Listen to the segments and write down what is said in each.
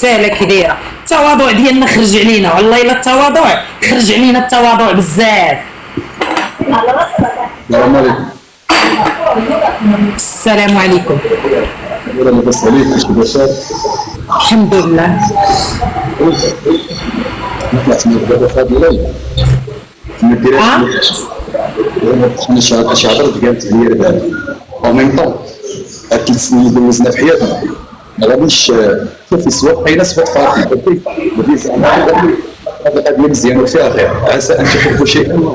سالة كي دايرة التواضع ديالنا خرج علينا والله الا التواضع خرج علينا التواضع بزاف. السلام عليكم. السلام عليكم. أنا لاباس عليك واش بخير؟ الحمد لله. طلعت من دابا في هذا الليل ما ديرهاش انا شي هضره قالت لي دابا او ميم طون هاد 3 سنين اللي دوزنا في حياتنا ما غاديش شوفي سواء بقينا سواء فاضي ودي زعما هذا قضيه مزيانه وفيها خير. عسى ان تحبوا شيئا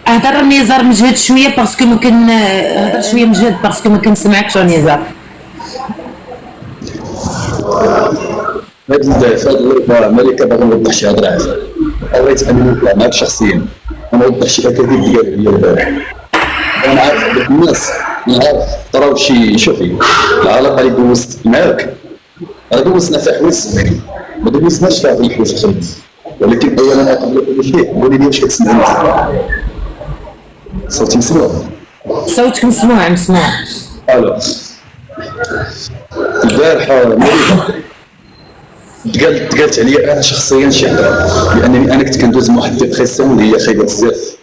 هضر نزار مجهد شويه باسكو ممكن هضر شويه مجهد باسكو ما كنسمعكش نزار. هذا اللي ملكه باغي نوضح شي هضره عزيزه بغيت انني نطلع معك شخصيا ونوضح شي اكاذيب ديال البارح. انا عارف الناس نعرف طراو شي شوفي العلاقه اللي دوزت معاك دوزنا فيها حوايج زوينين ما دوزناش فيها الحوايج الخايبين ولكن اولا قبل كل شيء قولي لي واش كتسمعني صوتي مسموع؟ صوتك مسموع. الو البارحه قالت عليا انا شخصيا شي هضره لانني انا كنت كندوز مع واحد ديبرسيون اللي هي خايبه بزاف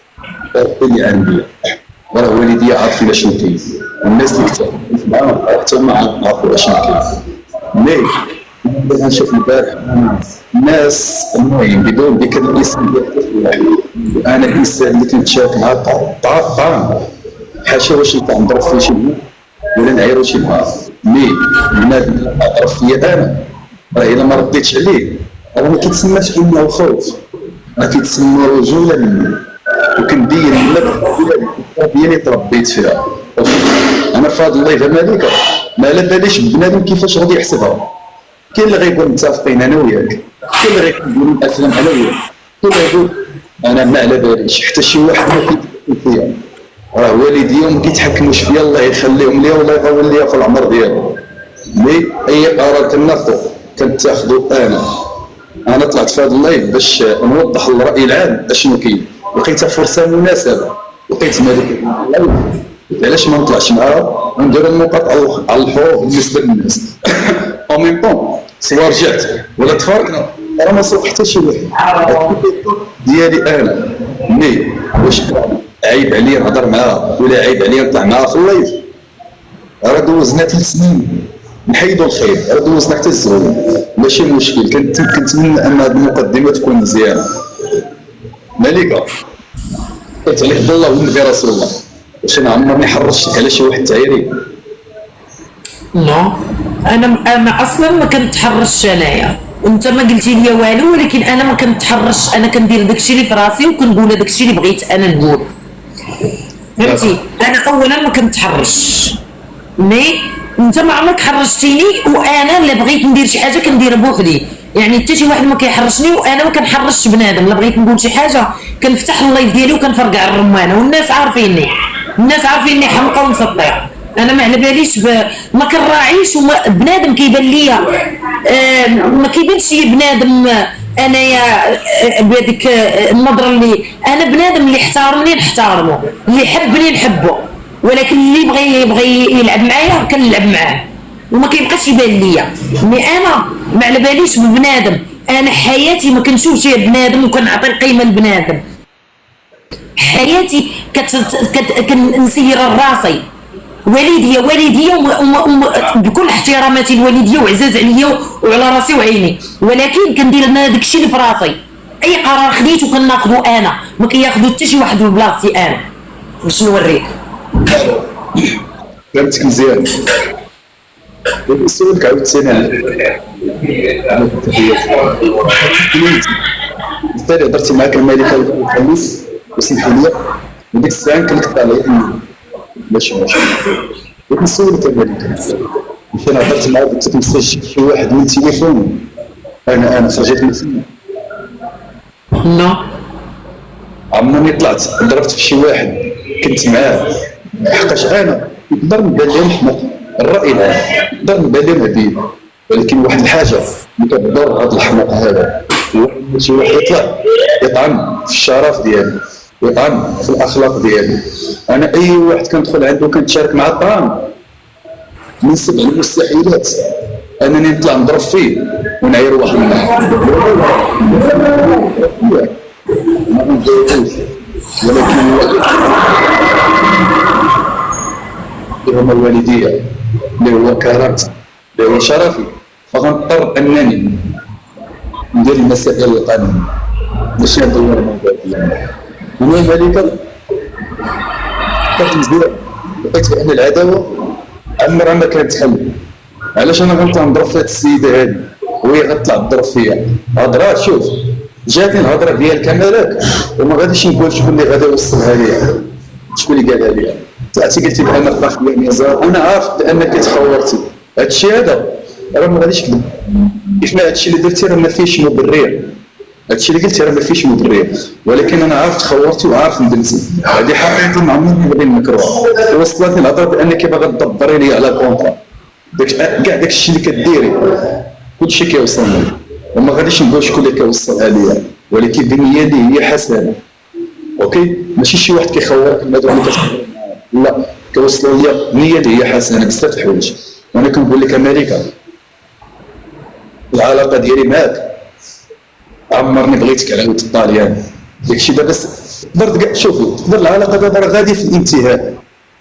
ربي اللي عالم بيا وراه والدي عارفين شنو كاين والناس اللي كنت معاهم حتى هما عارفين شنو كاين مي نشوف البارح الناس المهم بدون ذكر الاسم انا الانسان اللي كنت شاك مع الطعام حاشا واش نضرب فيه شي ولا نعيرو شي نهار مي بنادم عرف فيا انا راه الا ما رديتش عليه راه ما كيتسماش انه خوف راه كيتسمى رجوله مني وكندير ديالي تربيت فيها. انا في هذا اللايف مالك ما على باليش بنادم كيفاش غادي يحسبها. كاين اللي غيكون متفقين انا وياك كاين اللي غيكون الافلام انا وياك كاين اللي غيقول انا ما على باليش حتى شي واحد ما كيتحكم فيا راه والديهم ما كيتحكموش فيا الله يخليهم ليا والله يطول ليا في العمر ديالهم. مي اي قرار كناخذو كنتاخذو انا طلعت في هذا اللايف باش نوضح الراي العام اشنو كاين لقيتها فرصه مناسبه لقيت مالك علاش ما نطلعش معاها وندير النقاط على الحروف بالنسبه للناس او ميم طون سواء رجعت ولا تفارقنا راه ما صوت حتى شي واحد ديالي انا مي واش عيب عليا نهضر معاها ولا عيب عليا نطلع معاها في اللايف راه دوزنا 3 سنين نحيدوا الخير راه دوزنا حتى الزوين ماشي مشكل. كنتمنى ان هذه المقدمه تكون مزيانه. مليكه قلت عليك بالله والنبي رسول الله واش انا عمرني حرشتك على شي واحد تعيري؟ لا انا اصلا ما كنتحرش انايا وانت ما قلتي لي والو ولكن انا ما كنتحرش انا كندير داكشي اللي في راسي وكنقول داكشي اللي بغيت انا نقول فهمتي. انا اولا ما كنتحرش مي انت ما عمرك حرشتيني وانا اللي بغيت ندير شي حاجه كندير بوحدي يعني حتى شي واحد ما كيحرشني وانا ما كنحرشش بنادم. الا بغيت نقول شي حاجه كنفتح اللايف ديالي وكنفرقع الرمانه والناس عارفيني حمقى ومسطيه. انا ما على باليش ما كنراعيش بنادم كيبان ليا ما كيبانش لي بنادم انايا بهذيك النظره اللي انا بنادم اللي احتارمني نحتارمه اللي يحبني نحبه ولكن اللي يبغي يلعب معايا كنلعب معاه وما كيبقاش يبان ليا. مي انا ما على باليش ببنادم انا حياتي ما كنشوفش بنادم وكنعطي القيمه لبنادم حياتي كنسير راسي والديه بكل احتراماتي الوالديه وعزاز عليا وعلى راسي وعيني ولكن كندير انا داكشي اللي في راسي. اي قرار خديته كناخذو انا ما كياخذو حتى شي واحد ببلاصتي انا باش نوريك. فهمتك مزيان. نسولك عاوتاني على بالتالي هضرتي معاك الملكه الخميس وسمحي لي وديك الساعه كنت على اني باش بغيت نسولك الملكه واش انا هضرت معاك قلت لك مسج شي واحد من تليفون انا خرجت من فين؟ لا عمرني طلعت ضربت في شي واحد كنت معاه حقاش انا نقدر نبان لهم حماق الراي العام نقدر نبان لهم هديه ولكن واحد الحاجه كتضر هذا الحماق هذا شي واحد يطلع يطعن في الشرف ديالي يطعن في الاخلاق ديالي. انا اي واحد كندخل عنده كنتشارك مع الطعام من سبع المستحيلات انني نطلع نضرب فيه ونعير واحد النهار. ما نجاوبوش، ولكن اللي هما الوالديه اللي هو كرامتي اللي هو شرفي، فغنضطر انني ندير المسائل القانونيه باش ندور الموضوع ديالي. ومن ذلك كانت مزيان، لقيت بان العداوه عمرها ما كانت حل. علاش انا غنطلع نضرب في هاد السيده هادي وهي غتطلع تضرب فيا؟ هضرات، شوف جاتني الهضره ديال كمالك وما غاديش نقول شكون اللي غادي يوصلها ليا، شكون اللي قالها ليا. طلعتي قلتي بان الطاق ديال نزار وانا عارف بانك تخورتي. هادشي هذا راه ما غاديش كذب، كيف ما هادشي اللي درتي راه ما فيهش مبرر، هادشي اللي قلتي راه ما فيهش مبرر، ولكن انا عارف تخورتي وعارف ندمتي. هذه حقيقه ما عمرني نبغي نكروها. وصلتني الهضره بانك باغا تدبري لي على كونطرا، كاع داكشي اللي كديري كلشي كيوصلني، وما غاديش نقول شكون اللي كيوصلها ليا، ولكن بنية اللي هي حسنه. اوكي، ماشي شي واحد كيخورك هذا اللي كتخور، لا، كيوصلوا ليا نية اللي هي حسنه بزاف د الحوايج. وانا كنقول لك امريكا العلاقه ديالي معاك عمرني بغيتك على ود الطاليان، داكشي دابا تقدر كاع شوفوا تقدر العلاقه دابا راه غادي في الانتهاء،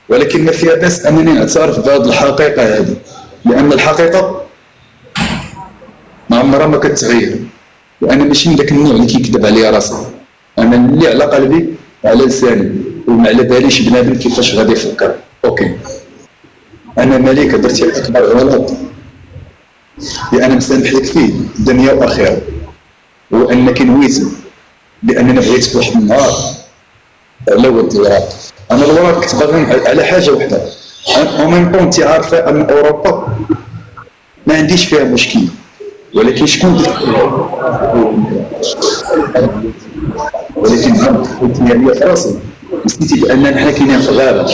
ولكن ما فيها باس انني نعترف بهذه الحقيقه هذه، لان الحقيقه ما عمرها ما كتغير. وانا ماشي من داك النوع اللي كيكذب عليا راسه، انا اللي على قلبي على لساني وما على باليش بنادم كيفاش غادي يفكر. اوكي، انا مليكه درتي اكبر غلط اللي انا مسامح لك فيه الدنيا واخره، هو انك نويت بانني بغيتك واحد النهار على ود الوراق. انا الوراق كنت باغي على حاجه وحده، ومن طون انت عارفه ان اوروبا ما عنديش فيها مشكل، ولكن شكون ولكن هي في راسي نسيتي باننا حنا كاينين في غابه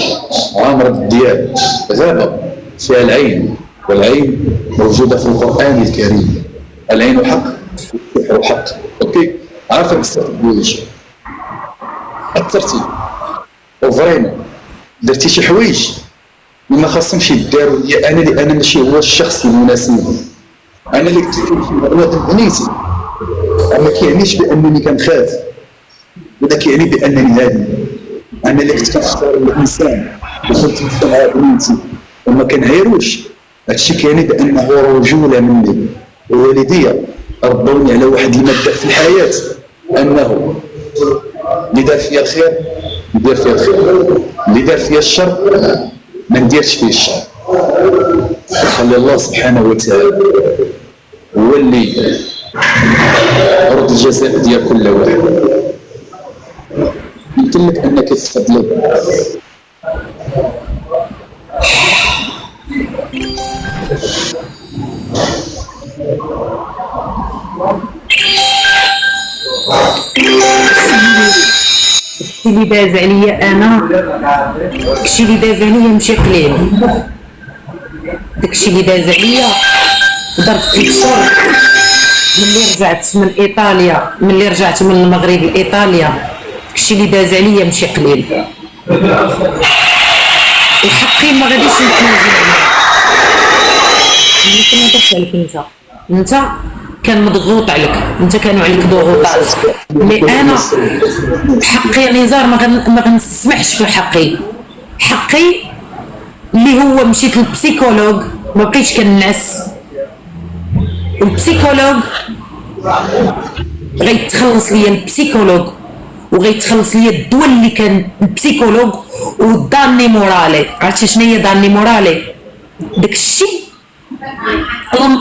عامره بالدياب، غابه فيها العين، والعين موجوده في القران الكريم، العين حق والسحر حق. اوكي، عارفه بزاف د الحوايج، اثرتي وفريمون درتي شي حوايج اللي ما خاصهمش يداروا ليا انا، لان ماشي هو الشخص المناسب. انا اللي كنت كنت بنيتي ما كيعنيش بانني كنخاف، ولا كيعني بانني هادي. انا اللي كنت كنختار الانسان وكنت مع بنيتي وما كنعايروش، هادشي كيعني بانه رجوله مني. ووالديا ربوني على واحد المبدا في الحياه، انه اللي دار فيا الخير ندير فيه الخير، اللي دار فيا الشر ما نديرش فيه الشر. خلي الله سبحانه وتعالى هو اللي يرد الجزاء ديال كل واحد. يمكن لك انك تفضل اللي داز عليا انا، داكشي اللي داز عليا ماشي قليل، داكشي اللي داز عليا ضربت في الشر. ملي رجعت من المغرب لايطاليا، داكشي اللي داز عليا ماشي قليل، وحقي ما غاديش نتنازل عليه. ما كنهضرش عليك انت كان مضغوط عليك، انت كانوا عليك ضغوطات، مي انا حقي نزار ما غنسمحش في حقي اللي هو مشيت للبسيكولوج، ما بقيتش كنعس، والبسيكولوج غيتخلص ليا البسيكولوج وغيتخلص ليا الدواء اللي كان البسيكولوج وداني مورالي. عرفتي شنو هي داني مورالي؟ داكشي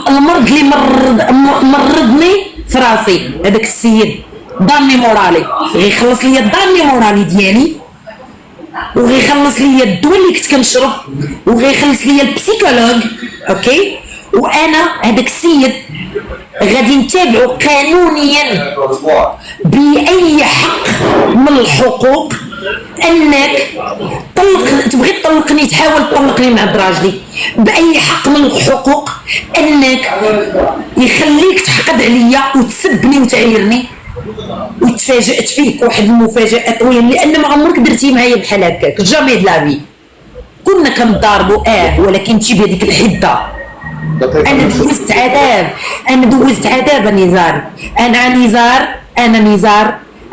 المرض اللي مرضني في راسي، هذاك السيد داني مورالي غيخلص ليا داني مورالي ديالي، وغيخلص ليا الدواء اللي كنت كنشرب، وغيخلص ليا البسيكولوج. اوكي، وانا هذاك السيد غادي نتابعو قانونيا باي حق من الحقوق انك تبغي تطلقني، تحاول تطلقني من عند راجلي، باي حق من الحقوق انك يخليك تحقد عليا وتسبني وتعايرني. وتفاجأت فيك واحد المفاجأة طويلة، لأن ما عمرك درتي معايا بحال هكاك، جامي د لافي. كنا كنضاربوا ولكن تجي بهذيك الحده. انا دوزت عذاب، انا دوزت عذاب نزار،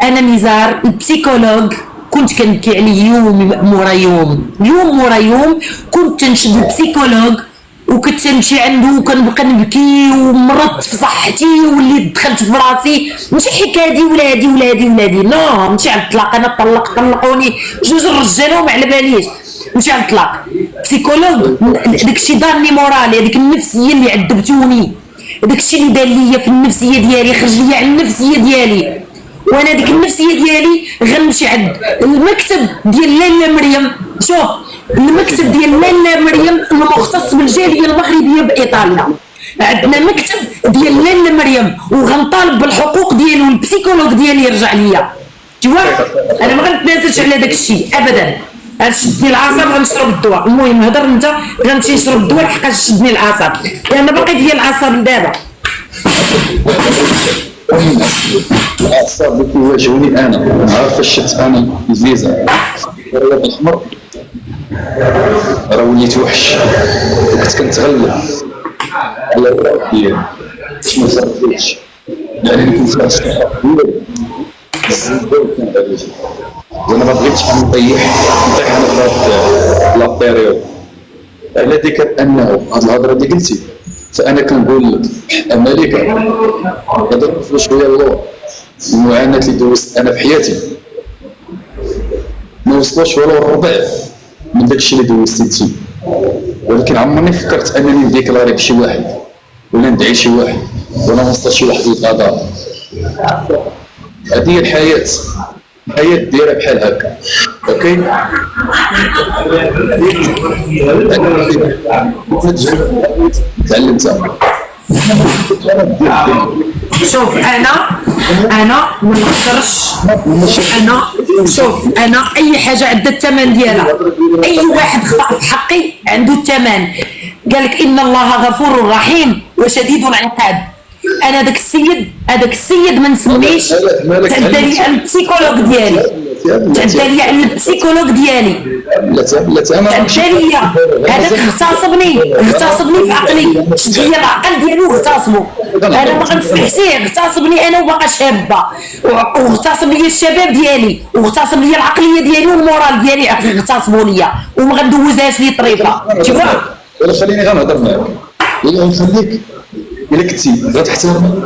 انا نزار البسيكولوج. كنت كنبكي عليه يوم مورا يوم، يوم مورا يوم. كنت تنشد البسيكولوج وكنت نمشي عنده وكنبقى نبكي ومرضت في صحتي وليت دخلت في راسي. ماشي حكايه ولادي نو، ماشي على الطلاق. انا طلقوني جوج الرجاله وما على باليش، ماشي على الطلاق. بسيكولوج داكشي دارني مورالي، هذيك النفسيه اللي عذبتوني، داكشي اللي دار ليا في النفسيه ديالي، خرج ليا على النفسيه ديالي. وانا ديك النفسيه ديالي غنمشي عند المكتب ديال لاله مريم. شوف المكتب ديال لاله مريم المختص بالجاليه المغربيه بايطاليا، عندنا مكتب ديال لاله مريم وغنطالب بالحقوق ديالو والبسيكولوج ديالي يرجع ليا. توا انا ما غنتنازلش على داك الشيء ابدا. شدني العصب غنشرب الدواء. المهم هضر انت، غنمشي نشرب الدواء لحقاش شدني العصب، لان باقي فيا العصب لدابا. الاعصاب اللي كيواجهوني انا عارف شت انا الفيزا الرياض الاحمر، راه وليت وحش وكنت كنتغلب على الرأي ديالي باش ما صرفتش، يعني كنت كنشتغل انا ما بغيتش نطيح انا في هاد لا بيريود. على ذكر انه هاد الهضره اللي قلتي، فانا كنقول لك مليكه هضر شويه اللور. المعاناه اللي دوزت انا بحياتي ما وصلوش ولا الربع من داك الشيء اللي دوزتي انتي، ولكن عمرني فكرت انني نديكلاري بشي واحد ولا ندعي شي واحد ولا نوصل شي واحد للقضاء. هذه هي الحياه دايره بحال هكا. اوكي تعلمتها. شوف انا ما نقدرش. انا اي حاجه عندها الثمن ديالها. اي واحد خطا في حقي عنده الثمن. قال لك ان الله غفور رحيم وشديد العقاب. انا داك السيد ما نسميش. تعدى لي على البسيكولوج ديالي، تعدى لي على البسيكولوج ديالي، تعدى لي هذاك اغتصبني في عقلي، شد لي العقل ديالي واغتصبو. انا ما غنسمحش ليه اغتصبني انا وباقا شابه، واغتصب لي الشباب ديالي، واغتصب لي العقليه ديالي والمورال ديالي، اغتصبوا ليا وما غندوزهاش لي طريقه. تشوف ولا خليني غنهضر معاك، ولا نخليك الا كنتي غتحترمي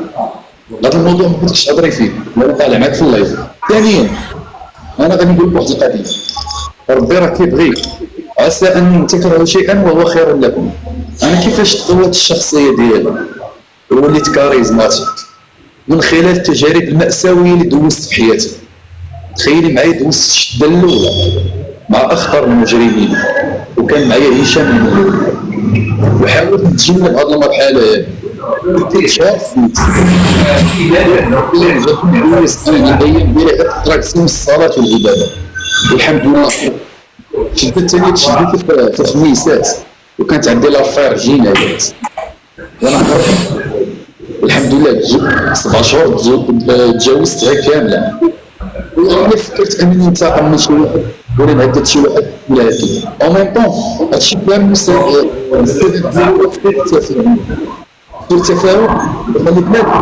هذا الموضوع ما كنتش تهضري فيه وانا طالع معاك في اللايف. ثانيا انا غادي نقول لك واحد القضيه، ربي راه كيبغي، عسى ان تكرهوا شيئا وهو خير لكم. انا كيفاش تطورت الشخصيه ديالي وليت كاريزماتيك من خلال التجارب المأساوية اللي دوزت في حياتي. تخيلي معايا دوزت الشدة الأولى مع أخطر المجرمين، وكان معايا هشام المولود، وحاولت نتجنب هاد المرحلة. كنت شاف دوزت أنا الأيام ديالي غير تراكسيون الصلاة والعبادة، والحمد لله. شدت الثانية تشدت في الخميسات، وكانت عندي لافير جينات وانا هربت الحمد لله. 7 شهور تجاوزتها كامله. وانا فكرت انني ننتقم من شي واحد ولا نهدد شي واحد ولا هكا. او ميم طون هادشي كامل السبب ديالو في التفاهم. التفاهم كيخلي بنادم،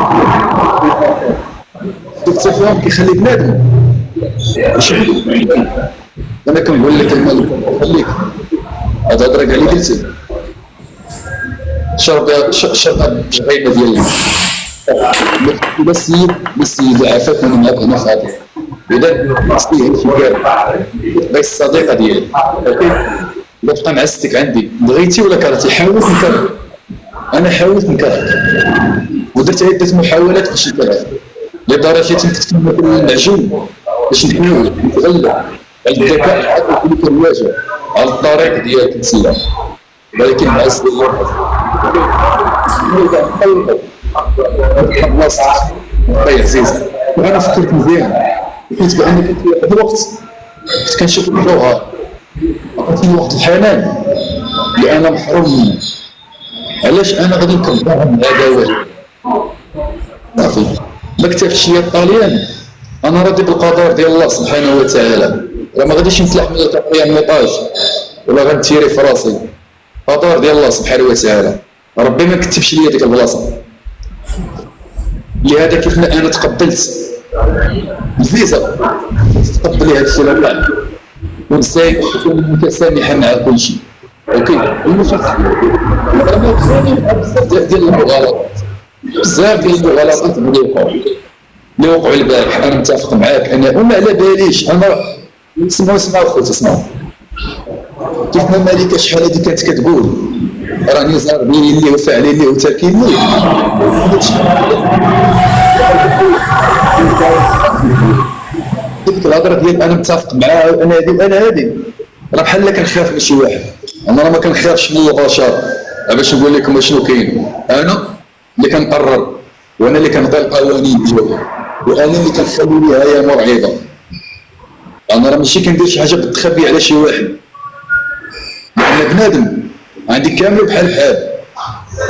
التفاهم كيخلي بنادم. انا كنقول لك الملك خليك هاد الهضره كاع اللي قلتي شرب الغيبه ديالي. بس السيد عافاك وانا معاك هنا في هذا. اذا السيد هادشي كاع باغي الصديقه ديالي. اوكي اذا بقى معستك عندي بغيتي ولا كرهتي حاولت نكرهك. انا حاولت نكرهك ودرت عده محاولات باش نكرهك لدرجه كنت كناكل المعجون باش نحاول نتغلب على الذكاء العاطفي اللي كنواجه على الطريق ديالك نسيها. ولكن مع السلامه بلاصتك طيب عزيزه. وانا فكرت مزيان، قلت بانك كنت في واحد الوقت كنت كنشوف الجوهر، عطيتني واحد الحنان اللي انا محروم منه. علاش انا غادي نكبرهم العداوات؟ صافي ما كتبتش ليا الطاليان انا راضي بالقدر ديال الله سبحانه وتعالى، راه ما غاديش نتلاح من الكابريان ميطاج ولا غنتيري في راسي. قدر ديال الله سبحانه وتعالى، ربي ما كتبش لي ديك البلاصه. لهذا كيف ما انا تقبلت الفيزا تقبلي هذا الشيء لا ونكون متسامحه مع كل شيء. اوكي بزاف ديال المغالطات، بزاف ديال المغالطات اللي وقعوا البارح. انا متفق معاك انا وما على باليش انا. اسمعوا خوتي اسمعوا، كيف ما مالكه شحال هذه كانت كتقول راني زاربين اللي وفاعلين اللي وتركين ليه ديك الهضره ديال انا متفق معاها انا هذه راه بحال كنخاف من شي واحد. انا راه ما كنخافش من البشر باش نقول لكم شنو كاين. انا اللي كنقرر وانا اللي كنعطي القوانين ديالي وانا اللي كنخلي نهايه مرعبه. انا راه ماشي كندير شي حاجه بالتخبي على شي واحد، لان بنادم عندي كامل بحال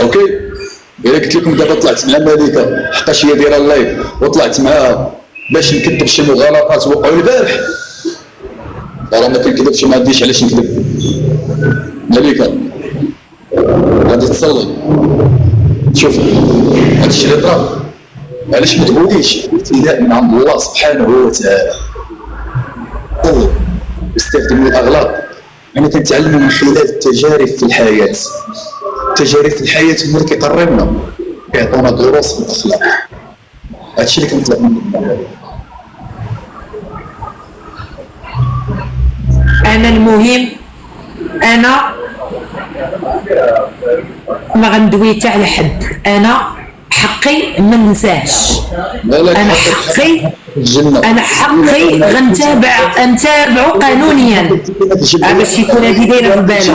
اوكي. الا قلت لكم دابا طلعت مع ملكه حقاش هي دايره اللايف وطلعت معاها باش نكذب شي مغالطات وقعوا البارح، راه ما كنكذبش، ما عنديش علاش نكذب. ملكه غادي تصلي شوف هادشي اللي طرا، علاش ما تقوليش ابتلاء من عند الله سبحانه وتعالى. صلي واستخدم الاغلاط. انا كنتعلم من خلال التجارب في الحياه. التجارب في الحياه هما اللي كيقربنا، كيعطونا دروس في الاخلاق. هادشي اللي كنتعلم منه. انا المهم انا ما غندوي حتى على حد. انا حقي ما ننساهش. انا حقي انا حقي غنتابعو قانونيا باش يكون هذه دايره في بالو.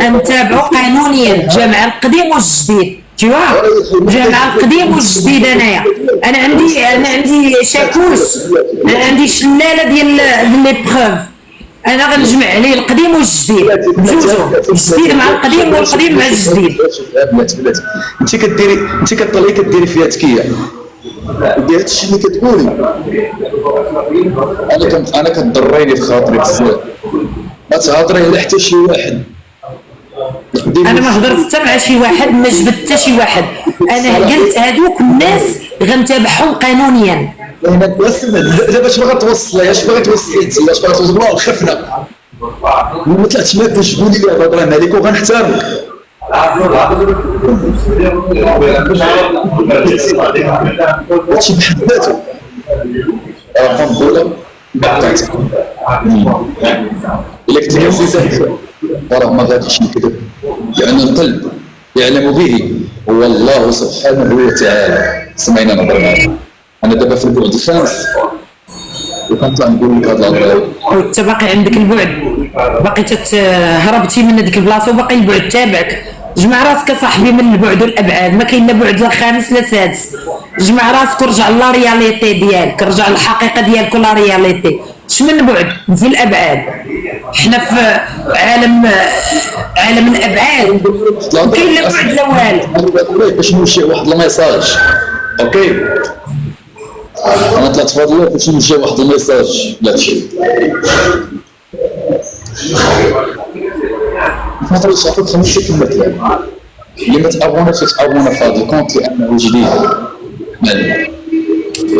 انا نتابعو قانونيا جامع القديم والجديد. جامع القديم والجديد. انا عندي شاكوش، انا عندي شلاله ديال لي بروف. انا غنجمع عليه القديم والجديد بجوجهم، الجديد مع القديم والقديم مع الجديد. انت كطلعي فيها تكيه ودير هادشي اللي كتقولي. انا كتضريني في خاطري بزاف، ما تهضري على حتى شي واحد. انا ما هضرت حتى مع شي واحد، ما جبت حتى شي واحد. انا قلت هذوك الناس غنتابعهم قانونيا. دابا اش باغا توصلي؟ اش باغا توصلي انت؟ اش باغا توصلي؟ خفنا ما طلعتش ما كنتش تقولي لي الهضره مالك وغنحترمك. هادشي بحد ذاته راه قنبله بقات. الا كنت كنسيت راه ما غاديش نكذب، لان القلب يعلم به هو الله سبحانه وتعالى. سمعينا نهضر معاك انا دابا في البعد الخامس وكنطلع نقول لك هاد الهضره. وانت باقي عندك البعد، باقي هربتي من هذيك البلاصه وباقي البعد تابعك. جمع راسك صاحبي من البعد والابعاد، ما كاين لا بعد لا خامس لا سادس. جمع راسك ورجع لا رياليتي ديالك، رجع للحقيقه ديالك ولا رياليتي. اش من بعد في الابعاد؟ حنا في عالم الابعاد، ما كاين لا بعد لا والو. باش نمشي واحد الميساج اوكي. انا طلعت في هذا الوقت باش نمشي واحد الميساج لهادشي. ما تقولش عفاك 5 كلمات اللي ما تابوناش تابونا في هذا الكونت لانه جديد.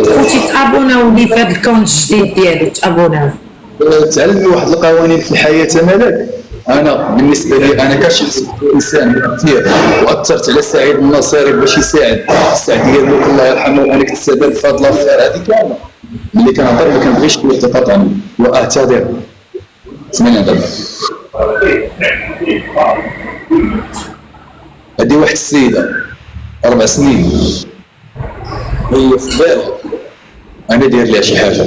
خوتي تابوناو لي في هذا الكونت الجديد ديالو، تابوناو. تعلموا واحد القوانين في الحياه مالك. انا بالنسبه لي انا كشخص انسان كثير واثرت على سعيد النصيري باش يساعد السعد ديالو الله يرحمه، وانا كنت السبب في هذه الافكار هذه كامله. ملي كنهضر ما كنبغيش يتقاطعني واعتذر. سمعني نهضر. هذه واحد السيده 4 سنين هي في بالها انا داير لها شي حاجه،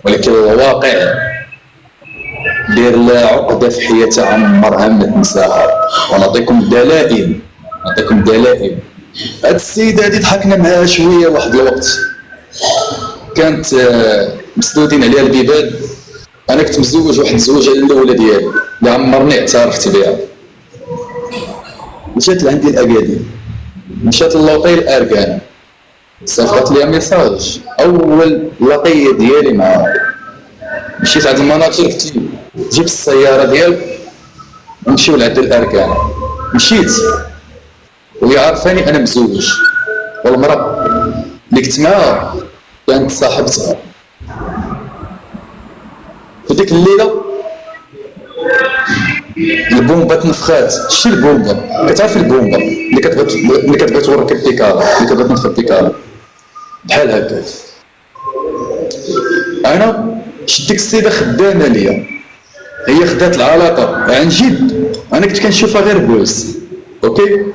ولكن الواقع دير لها عقده في حياتها عمرها ما تنساها. ونعطيكم دلائل هاد السيده هادي ضحكنا معاها شويه واحد الوقت، كانت مسدودين عليها البيبان. انا كنت مزوج واحد الزوجه الاولى ديالي اللي عمرني اعترفت بها. مشات لعندي الاكادير، مشات للوطيل اركان، صيفطت لي ميساج اول لقيه ديالي معاها. مشيت عند المناطق قلت لي جيب السياره ديالك ونمشيو لعند الاركان. مشيت وهي عارفاني انا مزوج، والمراه اللي كنت معاها كانت صاحبتها. في ديك الليله البومبا تنفخات. شتي البومبا؟ كتعرف البومبا اللي كتبغي تورك الديكار، اللي كتبغي تنفخ الديكار بحال هكا. انا شفت ديك السيده خدامه ليا، هي خدات العلاقه عن جد. انا كنت كنشوفها غير بوس، اوكي،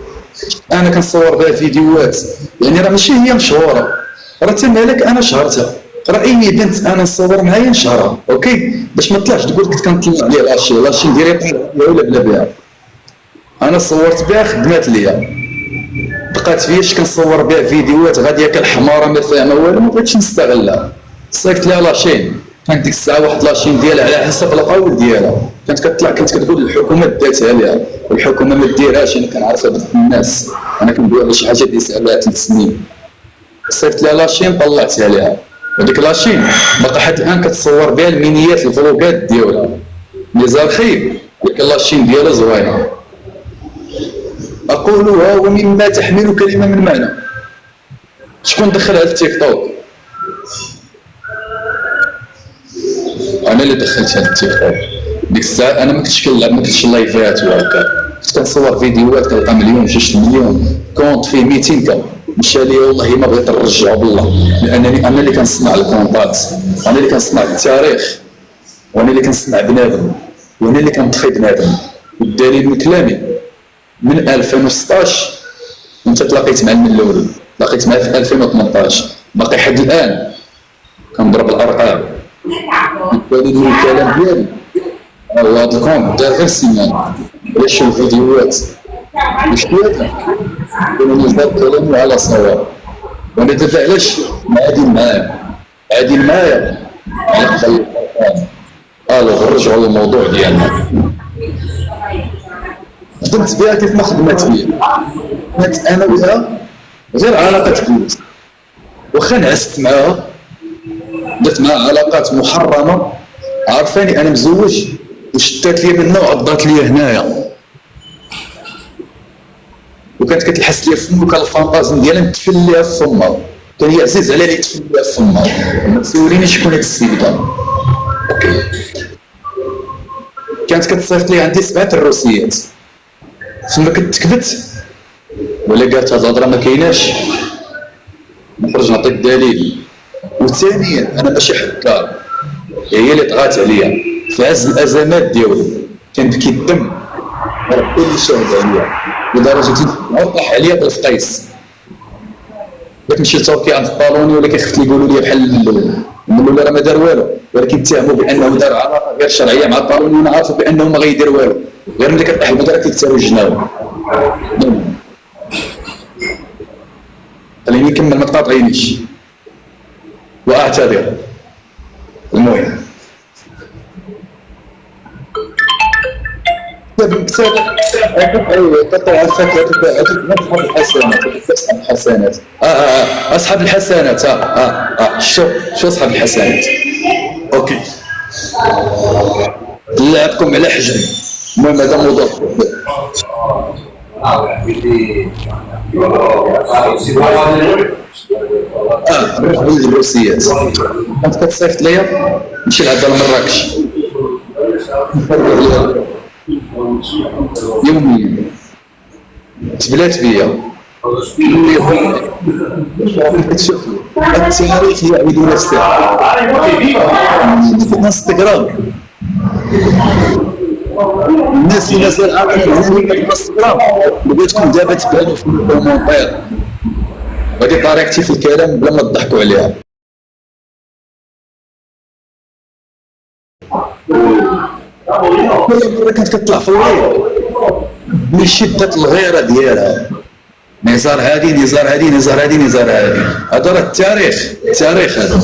انا كنصور بها فيديوهات، يعني راه ماشي هي مشهوره، راه تمالك انا شهرتها، راه اي بنت انا نصور معايا نشهرها، اوكي، باش ما طلعش تقول كنت كنطلع عليها لاشي ندير ولا بلا بها. انا صورت بها خدمات ليا، بقات فياش كنصور بها فيديوهات غاديه كالحماره ما فاهمه والو، ما بغيتش نستغلها. صيفط لها لاشين، كانت ديك الساعه واحد لاشين ديالها على حسب القول ديالها، كانت كتطلع كانت كتقول الحكومه داتها ليها والحكومه ما ديرهاش. انا كنعرفها بزاف الناس، انا كندوي على شي حاجه اللي سالها 3 سنين. صيفط لها لاشين طلعتها ليها، وديك لاشين باقا حتى الان كتصور بها المينيات الفلوقات ديالها. ميزال خيب ديك لاشين ديالها زوينه. اقولها ومما تحمل كلمه من معنى. شكون دخلها للتيك توك؟ انا اللي دخلتها للتيك توك. ديك الساعه انا ما كنتش كنلعب، ما كنتش لايفات وهكا، كنت كنصور فيديوهات كنلقى مليون 2 مليون، كونت فيه 200 كا. مشى لي والله ما بغيت نرجعو بالله، لانني انا اللي كنصنع الكونطات، انا اللي كنصنع التاريخ، وانا اللي كنصنع بنادم، وانا اللي كنطفي بنادم. والدليل من كلامي من 2016 انت تلاقيت مع الملول، تلاقيت معاه في 2018، باقي حد الان كنضرب الارقام. الدليل من الكلام ديالي هذا الكونت دار غير سيمان، علاش الفيديوهات مش هذا كانوا نزار كلامي على صواب. وانا دابا علاش عادين معايا على الارقام. نرجعوا للموضوع ديالنا. خدمت بها كيف ما خدمت بيا، كانت انا وياها غير علاقه جوز، واخا نعست معاها درت معاها علاقات محرمه، عارفاني انا مزوج وشدات لي منها وعضات لي هنايا، وكانت كتلحس لي فمي وكان الفانتازم ديالها نتفل ليها في فمها، كان هي عزيز عليها لي تفل ليها في فمها. ما تسولينيش شكون هاد السيده، اوكي. كانت كتصيفط لي عندي 7 الروسيات، ثم كنت كتبت ولا قالت هاد الهضره ما كايناش، نخرج نعطيك الدليل. وثانيا انا ماشي حكار، هي اللي طغات عليا في عز الازمات ديالو، كنبكي الدم ربي اللي شاهد عليا، لدرجه طاح عليا بالفقيس. بغيت نمشي لتركيا عند الطالوني ولا كيخفت لي يقولوا لي بحال الملول راه ما دار والو، ولكن اتهموا بانه دار علاقه غير شرعيه مع الطالوني، وانا عارف بانه ما غيدير والو، غير ملي كطيح البدره كيكثروا الجناوه. خليني نكمل ما تقاطعينيش واعتذر. المهم قطع الفكره اصحاب الحسنات. اصحاب الحسنات. شو اصحاب الحسنات؟ اوكي نلعبكم على حجري. المهم هذا موضوع الروسيات. كانت كتصيفط ليا نمشي لعبها لمراكش يوميا، تبلات بيا كتشوف التاريخ يعيد نفسه. في انستغرام الناس اللي مازال عارفين في الانستغرام بغيتكم دابا تبانوا في الكومونتير. هذه طريقتي في الكلام بلا ما تضحكوا عليها. كل مره كانت كتطلع في اللايف من شده الغيره ديالها، نزار هادي نزار هادي نزار هادي نزار هادي. هذا راه التاريخ هذا.